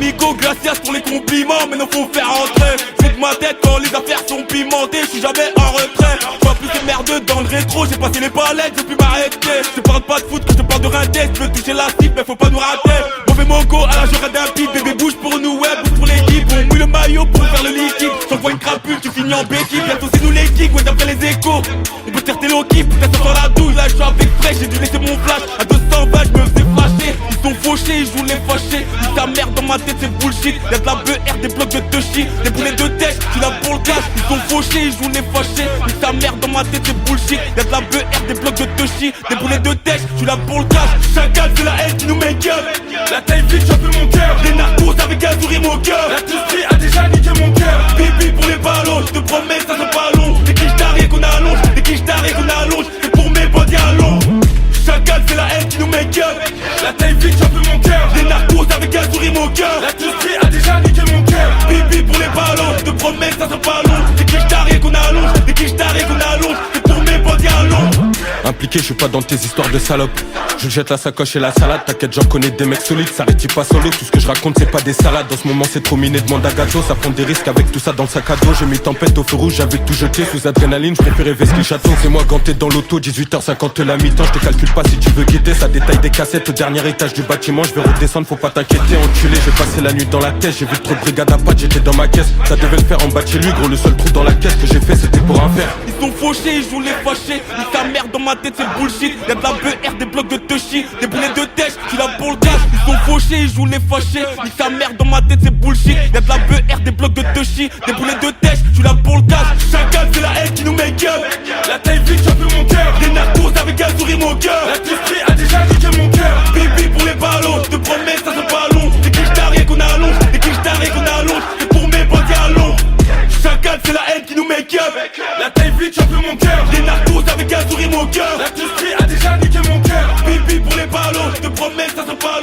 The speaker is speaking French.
amigo, gracias pour les compliments. Maintenant faut faire rentrer. J'ouvre ma tête quand les affaires sont pimentées. J'suis jamais en retrait. J'vois plus de merde dans le rétro. J'ai passé les palettes, j'ai pu m'arrêter. Je parle pas de foot, que je parle de rindet. Je veux toucher la cible, mais faut pas nous rater. Mauvais mongo, à la j'aurai d'un pit. Bébé bouge pour nous, ouais, bouge pour l'équipe. On mouille le maillot pour faire le liquide. J'envoie une crapule, tu finis en béquille. Bientôt c'est nous les kicks, ouais, d'après les échos. On peut faire tes low kick, peut-être sur la douille. Là j'suis avec fraîche, j'ai dû laisser mon flash. À 220, j'me faisais flasher. Ils sont fauchés, ils jouent les fâchés. Ils ta merde dans ma tête, c'est bullshit. Y'a de la BR, des blocs de touchy. Des boulets de tête, tu l'as pour le cash. Ils sont fauchés, ils jouent les fâchés. Ils ta merde dans ma tête, c'est bullshit. Y'a de la BR, des blocs de touchy. Des boulets de tête, tu l'as pour le cash. Chacal, c'est la haine qui nous make up. La taille vite, j'en peux mon cœur. Les narcos avec un sourire au cœur. La touche a déjà niqué mon cœur. Bibi pour les ballons, je te promets, ça sent pas long. Des quiches d'arrêt qu'on allonge, des quiches d'arrêt qu'on allonge. C'est pour mes bandits à long. Chacal, c'est la haine qui nous make up. La taille vite, j'en peux mon cœur. Les narcos avec un sourire au cœur. La touche a déjà niqué mon cœur. Bibi pour les ballons, je te promets, ça sent pas long. Des quiches d'arrêt qu'on allonge, des quiches d'arrêt qu'on allonge. C'est pour mes bandits à long. Impliqué, je suis pas dans tes histoires de salope. Je jette la sacoche et la salade, t'inquiète j'en connais des mecs solides, ça rétire pas solo, tout ce que je raconte c'est pas des salades. En ce moment c'est trop miné, demande à gâteau, ça prend des risques avec tout ça dans le sac à dos. J'ai mis tempête au feu rouge, j'avais tout jeté sous adrénaline, je préférais vesquer le château. C'est moi ganté dans l'auto, 18h50 la mi-temps, je te calcule pas si tu veux quitter. Ça détaille des cassettes au dernier étage du bâtiment, je vais redescendre, faut pas t'inquiéter, enculé. J'ai passé la nuit dans la tête, j'ai vu trop de brigades à pattes, j'étais dans ma caisse. Ça devait le faire en bas de chez lui, gros le seul trou dans la caisse que j'ai fait c'était pour un faire. Ils sont fauchés, ils jouent les fâchés. Ils ta merde dans ma tête, c'est bullshit. Y'a de la BR, des blocs de touchy. Des boulets de têche, tu l'as pour le cash. Ils sont fauchés, ils jouent les fâchés. Ils ta merde dans ma tête, c'est bullshit. Y'a de la BR, des blocs de touchy. Des boulets de têche, tu l'as pour le cash. Chacal, c'est la haine qui nous make up. La taille vite, j'en peux mon cœur. Des narcos avec un sourire au cœur. La touche a déjà niqué mon cœur. Bibi pour les ballons, je te promets, ça sent pas long. Des quiches d'arrêt qu'on allonge, des quiches d'arrêt qu'on allonge. C'est pour mes bandits à long. Chacal, c'est la haine qui nous make up. La taille vite, j'en peux mon cœur. Des narcos avec un sourire au cœur. La touche a déjà niqué mon cœur. Bibi pour les ballons, je te promets, ça sent pas long.